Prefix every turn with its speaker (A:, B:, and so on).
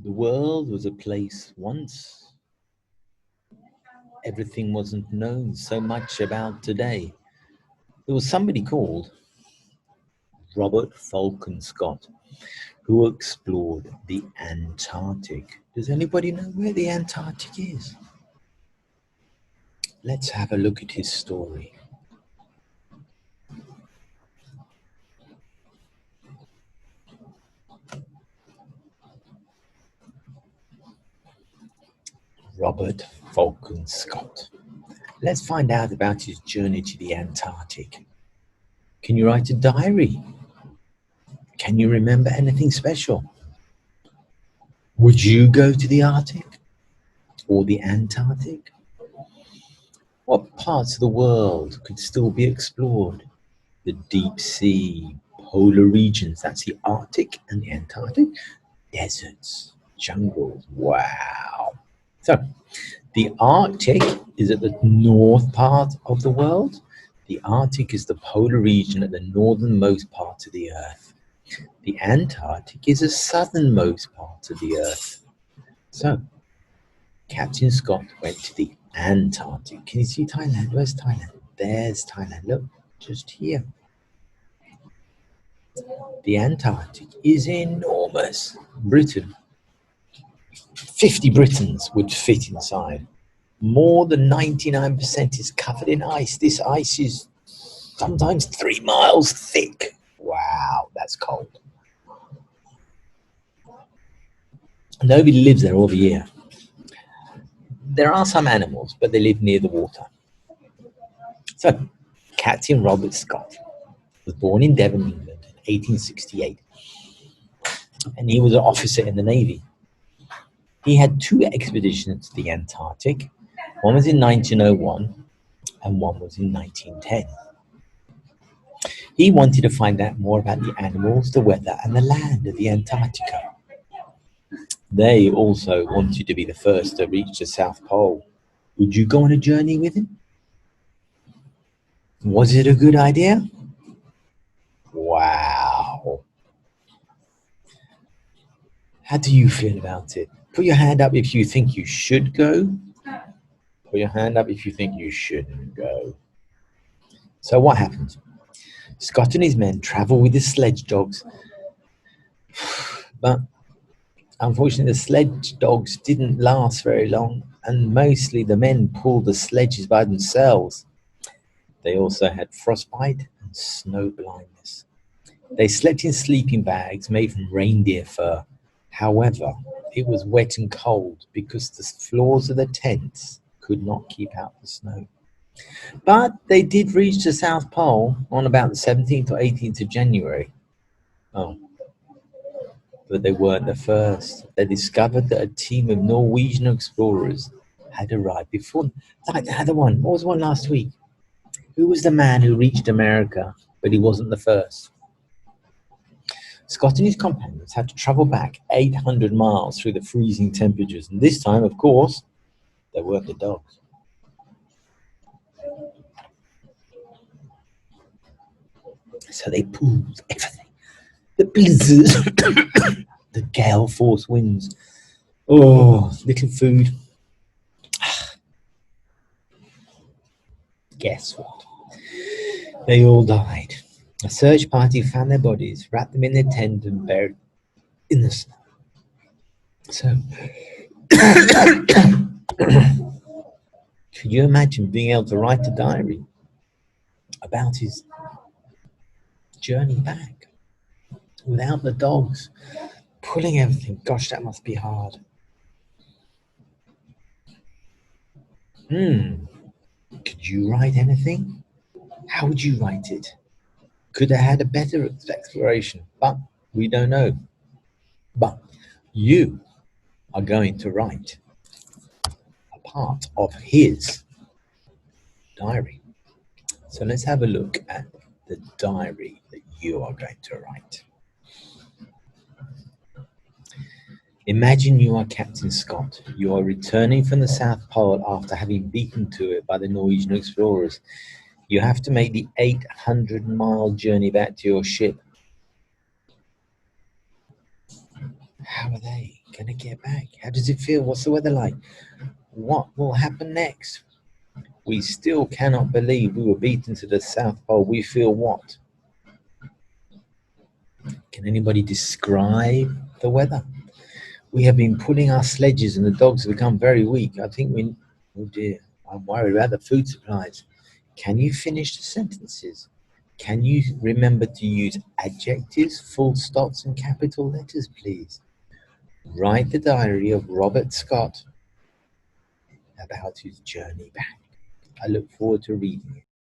A: The world was a place once. Everything wasn't known so much about today. There was somebody called Robert Falcon Scott who explored the Antarctic. Does anybody know where the Antarctic is? Let's have a look at his story. Robert Falcon Scott. Let's find out about his journey to the Antarctic. Can you write a diary? Can you remember anything special? Would you go to the Arctic or the Antarctic? What parts of the world could still be explored? The deep sea, polar regions, that's the Arctic and the Antarctic, deserts, jungles, wow. So, the Arctic is at the north part of the world. The Arctic is the polar region at the northernmost part of the Earth. The Antarctic is the southernmost part of the Earth. So, Captain Scott went to the Antarctic. Can you see Thailand? Where's Thailand? There's Thailand. Look, just here. The Antarctic is enormous. Britain, 50 Britons would fit inside. More than 99% is covered in ice. This ice is sometimes 3 miles thick. Wow, that's cold. Nobody lives there all the year. There are some animals, but they live near the water. So, Captain Robert Scott was born in Devon, England in 1868, and he was an officer in the Navy. He had 2 expeditions to the Antarctic. One was in 1901 and one was in 1910. He wanted to find out more about the animals, the weather, and the land of the Antarctica. They also wanted to be the first to reach the South Pole. Would you go on a journey with him? Was it a good idea? Wow. How do you feel about it? Put your hand up if you think you should go. Put your hand up if you think you shouldn't go. So what happened? Scott and his men travelled with the sledge dogs, but unfortunately the sledge dogs didn't last very long, and mostly the men pulled the sledges by themselves. They also had frostbite and snow blindness. They slept in sleeping bags made from reindeer fur. However, it was wet and cold because the floors of the tents could not keep out the snow. But they did reach the South Pole on about the 17th or 18th of January. Oh, but they weren't the first. They discovered that a team of Norwegian explorers had arrived before. Like the other one. What was the one last week? Who was the man who reached America, but he wasn't the first? Scott and his companions had to travel back 800 miles through the freezing temperatures, and this time, of course, there weren't the dogs. So they pulled everything. The blizzards, the gale force winds, little food. Guess what? They all died. A search party found their bodies, wrapped them in their tent and buried in the snow. So, could you imagine being able to write a diary about his journey back without the dogs, pulling everything? Gosh, that must be hard. Could you write anything? How would you write it? Could have had a better exploration, but we don't know. But you are going to write a part of his diary. So let's have a look at the diary that you are going to write. Imagine you are Captain Scott. You are returning from the South Pole after having beaten to it by the Norwegian explorers. You have to make the 800-mile journey back to your ship. How are they going to get back? How does it feel? What's the weather like? What will happen next? We still cannot believe we were beaten to the South Pole. We feel what? Can anybody describe the weather? We have been pulling our sledges and the dogs have become very weak. I think we... Oh dear, I'm worried about the food supplies. Can you finish the sentences? Can you remember to use adjectives, full stops, and capital letters, please? Write the diary of Robert Scott about his journey back. I look forward to reading it.